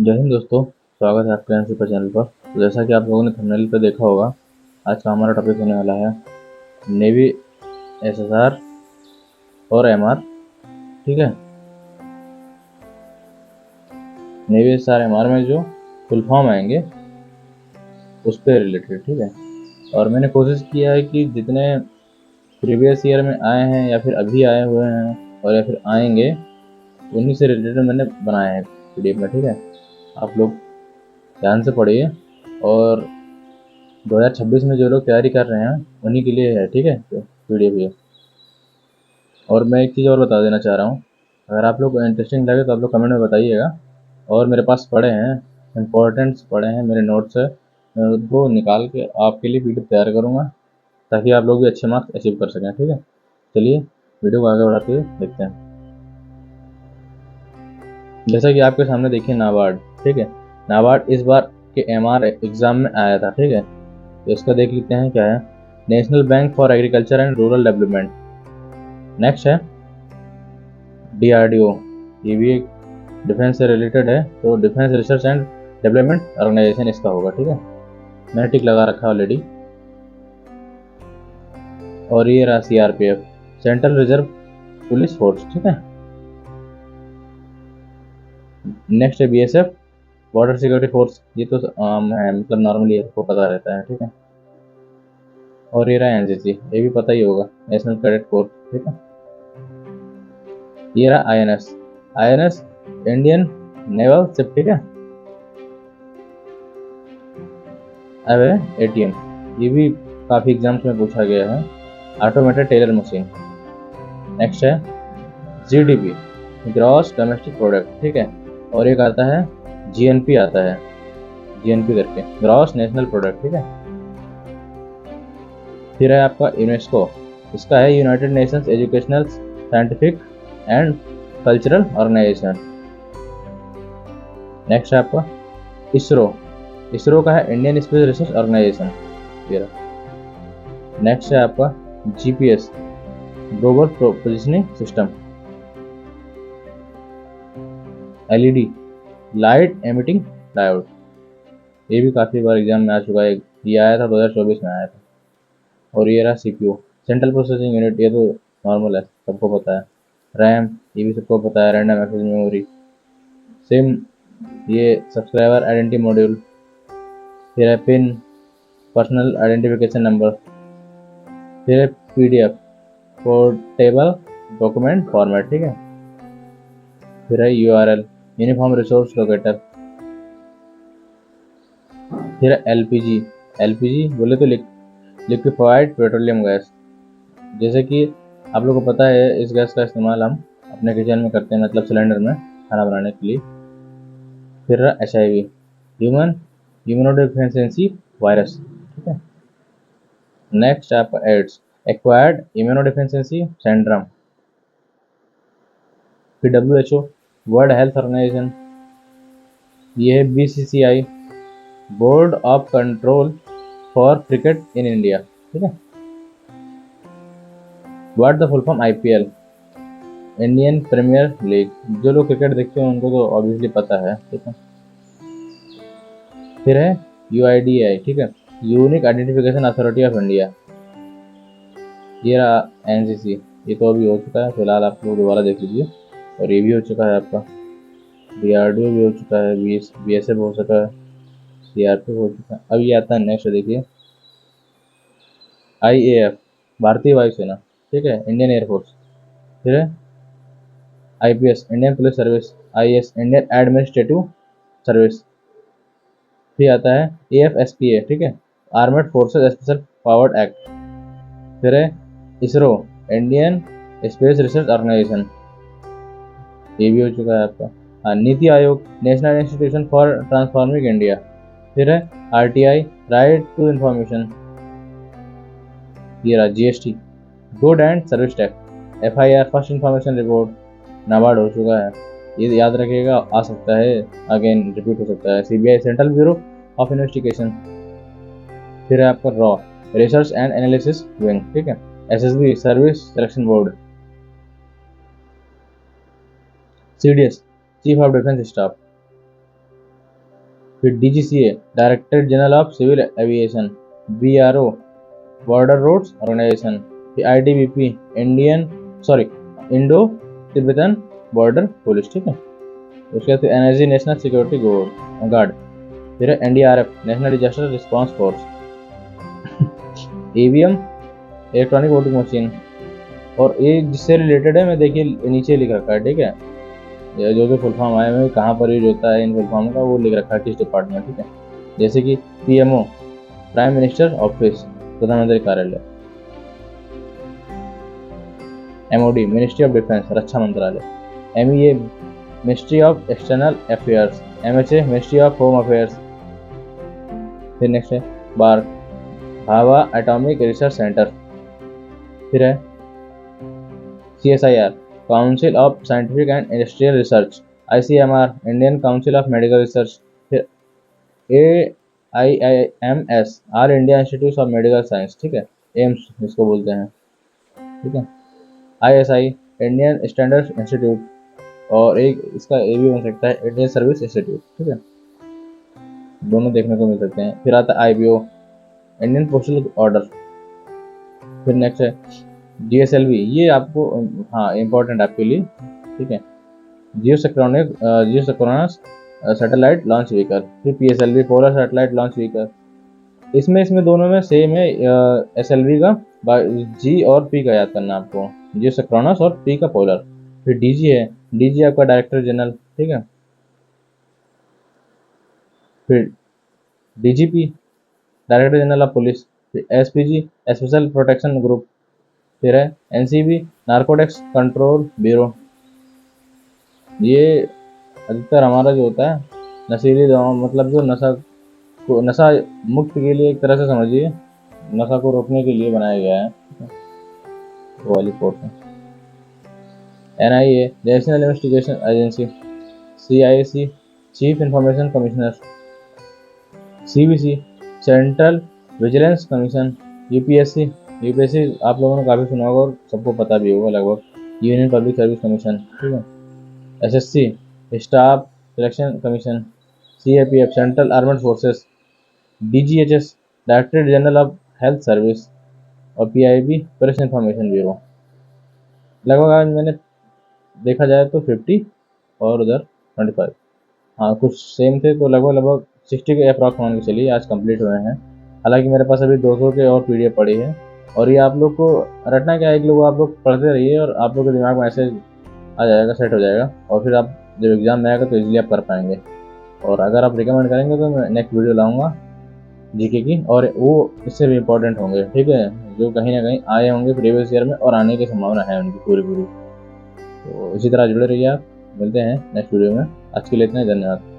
जय हिंद दोस्तों, स्वागत है आपके एनसी पर चैनल पर। तो जैसा कि आप लोगों ने थंबनेल पर देखा होगा, आज का हमारा टॉपिक होने वाला है नेवी, एसएसआर और एमआर। ठीक है, नेवी एसएसआर एमआर में जो फुल फॉर्म आएंगे उस पर रिलेटेड। ठीक है, और मैंने कोशिश किया है कि जितने प्रीवियस ईयर में आए हैं या फिर अभी आए हुए हैं और या फिर आएंगे, उन्हीं से रिलेटेड मैंने बनाए हैं पीडीएफ में। ठीक है, आप लोग ध्यान से पढ़िए और 2026 में जो लोग तैयारी कर रहे हैं उन्हीं के लिए है। ठीक है, तो पीडीएफ ये। और मैं एक चीज़ और बता देना चाह रहा हूँ, अगर आप लोग को इंटरेस्टिंग लगे तो आप लोग कमेंट में बताइएगा। और मेरे पास पड़े हैं, इम्पोर्टेंट्स पड़े हैं, मेरे नोट्स है, मैं उनको निकाल के आपके लिए पीडीएफ तैयार करूँगा ताकि आप लोग भी अच्छे मार्क्स अचीव कर सकें। ठीक है, चलिए वीडियो को आगे बढ़ाते हुए देखते हैं। जैसा कि आपके सामने देखिए नाबार्ड। ठीक है, नाबार्ड इस बार के एमआर एग्ज़ाम में आया था। ठीक है, तो इसका देख लेते हैं क्या है। National bank for agriculture and rural development. Next है डीआरडीओ, ये भी एक डिफेंस से रिलेटेड है, तो defence research and development organisation इसका होगा। ठीक है, मैंने टिक लगा रखा है ऑलरेडी। और ये रहा CRPF, central reserve police force. ठीक है, नेक्स्ट है बीएसएफ, बॉर्डर सिक्योरिटी फोर्स। ये तो आम है, मतलब नॉर्मली आपको पता रहता है। ठीक है, और ये रहा एनसीसी, ये भी पता ही होगा, नेशनल कैडेट कोर। ठीक है, ये रहा INS, INS Indian naval ship. ठीक है, अब है एटीएम, ये भी काफ़ी एग्जाम्स में पूछा गया है, ऑटोमेटेड टेलर मशीन। नेक्स्ट है जीडीपी, ग्रॉस डोमेस्टिक प्रोडक्ट। ठीक है, और एक आता है जीएनपी, आता है जीएनपी करके, ग्रॉस नेशनल प्रोडक्ट। ठीक है, फिर है आपका यूनेस्को, इसका है United Nations educational scientific and cultural organisation. Next है आपका इसरो, इसरो का है Indian space research organisation. Next है आपका GPS, global positioning system. LED, light emitting diode, ये भी काफ़ी बार एग्जाम में आ चुका है, ये आया था 2024 में आया था। और ये रहा सीपीयू, सेंट्रल प्रोसेसिंग यूनिट, ये तो नॉर्मल है, सबको पता है। रैम, ये भी सबको पता है, रैंडम एक्सेस मेमोरी। सिम, ये सब्सक्राइबर आइडेंटिटी मॉड्यूल। फिर है पिन, पर्सनल आइडेंटिफिकेशन नंबर। फिर है पीडीएफ, पोर्टेबल डॉक्यूमेंट फॉर्मेट। ठीक है, फिर है यूआरएल, यूनिफॉर्म रिसोर्स लोकेटर। फिर है एलपीजी, एलपीजी बोले तो लिक्विफाइड पेट्रोलियम गैस, जैसे कि आप लोगों को पता है इस गैस का इस्तेमाल हम अपने किचन में करते हैं, मतलब सिलेंडर में खाना बनाने के लिए। फिर रहा HIV, ह्यूमन इम्यूनोडेफिशिएंसी वायरस। ठीक है, नेक्स्ट आपका एड्स, एक्वायर्ड इम्यूनोडेफिशिएंसी सिंड्रोम। फिर WHO, वर्ल्ड हेल्थ ऑर्गेनाइजेशन, ये है BCCI, board of control for cricket in India. ठीक है, what the full form IPL, Indian premier league, जो लोग क्रिकेट देखते हैं उनको तो ऑब्वियसली पता है। ठीक है, फिर है UIDAI, ठीक है, unique identification authority of India. ये रहा एनसीसी, ये तो अभी हो चुका है, फिलहाल आप लोग दोबारा देख लीजिए। और ये भी हो चुका है आपका, डीआरडीओ भी हो चुका है, बीएसएफ हो चुका है, सीआरपीएफ हो चुका है। अब ये आता है नेक्स्ट, देखिए IAF, भारतीय वायुसेना। ठीक है, इंडियन एयरफोर्स। फिर है IPS, Indian police service. IAS, Indian administrative service. फिर आता है AFSPA, ठीक है, armed forces special powered act. फिर है ISRO, Indian space research organisation, ये भी हो चुका है आपका। हाँ, NITI Aayog, national institution for transforming India. फिर है RTI, राइट टू इंफॉर्मेशन। ये रहा GST, good and service tax. FIR, first information report, NABARD हो चुका है, ये याद रखिएगा, आ सकता है अगेन रिपीट हो सकता है। CBI, central bureau of investigation. फिर है आपका रॉ, रिसर्च एंड एनालिसिस विंग। ठीक है, SSB, service selection board. CDS, chief of defence staff. फिर DGCA directorate general of civil aviation, BRO border roads organisation, फिर ITBP Indo Tibetan border police, ठीक है। उसके बाद NSG नेशनल सिक्योरिटी गार्ड, फिर NDRF national disaster response force, EVM electronic voting machine. और एक जिससे रिलेटेड है मैं देखिए नीचे लिख रखा है, ठीक है, जो जो फुल फॉर्म आए हुए कहाँ पर यूज होता है इन फुल फॉर्म का वो लिख रखा है किस डिपार्टमेंट, ठीक है। जैसे कि PMO प्राइम मिनिस्टर ऑफिस प्रधानमंत्री कार्यालय, MOD मिनिस्ट्री ऑफ डिफेंस रक्षा मंत्रालय, MEA ministry of external affairs, MHA ministry of home affairs. फिर नेक्स्ट है भाभा एटॉमिक रिसर्च सेंटर, फिर है CSIR council of scientific and industrial research, ICMR Indian council of medical research, फिर AIIMS all India institute of medical science, ठीक है, AIIMS जिसको बोलते हैं, ठीक है। ISI इंडियन स्टैंडर्ड इंस्टीट्यूट, और एक इसका ये भी बन सकता है इंडियन सर्विस इंस्टीट्यूट, ठीक है, दोनों देखने को मिल सकते हैं। फिर आता है IPO इंडियन पोस्टल ऑर्डर। फिर नेक्स्ट है GSLV, ये आपको हाँ इम्पोर्टेंट आपके लिए, ठीक है, जियोसिंक्रोनस सैटेलाइट लॉन्च व्हीकल। फिर PSLV polar satellite launch vehicle. इसमें दोनों में सेम है, SLV का G और P का याद करना आपको, जियोसिंक्रोनस और P का पोलर। फिर DG है, DG आपका डायरेक्टर जनरल, ठीक है। फिर DGP director general of police, फिर SPG स्पेशल प्रोटेक्शन ग्रुप, फिर है NCB नार्कोटिक्स कंट्रोल ब्यूरो। ये अधिकतर हमारा जो होता है नशीली दवा, मतलब जो नशा मुक्त के लिए एक तरह से समझिए, नशा को रोकने के लिए बनाया गया है, वो वाली कोर्ट है। NIA national investigation agency, CIAC chief information commissioner, CVC central vigilance commission, UPSC आप लोगों ने काफ़ी सुना होगा और सबको पता भी होगा लगभग, यूनियन पब्लिक सर्विस कमीशन, ठीक है। SSC staff selection commission, CAPF central armed forces, DGHS directorate general of health service, और PIB प्रेस इंफॉर्मेशन ब्यूरो। लगभग आज मैंने देखा जाए तो 50 और उधर 25, हाँ कुछ सेम थे, तो लगभग 60 के अप्रॉक्स मान के चलिए आज कंप्लीट हुए हैं। हालांकि मेरे पास अभी 200 के और PDF पड़ी है, और ये आप लोग को रटना क्या है, एक लोग आप लोग पढ़ते रहिए और आप लोग के दिमाग में ऐसे आ जाएगा, सेट हो जाएगा, और फिर आप जब एग्ज़ाम में आएगा तो इजीली आप कर पाएंगे। और अगर आप रिकमेंड करेंगे तो मैं नेक्स्ट वीडियो लाऊंगा GK की, और वो इससे भी इम्पोर्टेंट होंगे, ठीक है, जो कहीं ना कहीं आए होंगे प्रीवियस ईयर में और आने की संभावना है उनकी पूरी। तो इसी तरह जुड़े रहिए आप, मिलते हैं नेक्स्ट वीडियो में। आज के लिए इतना ही, धन्यवाद।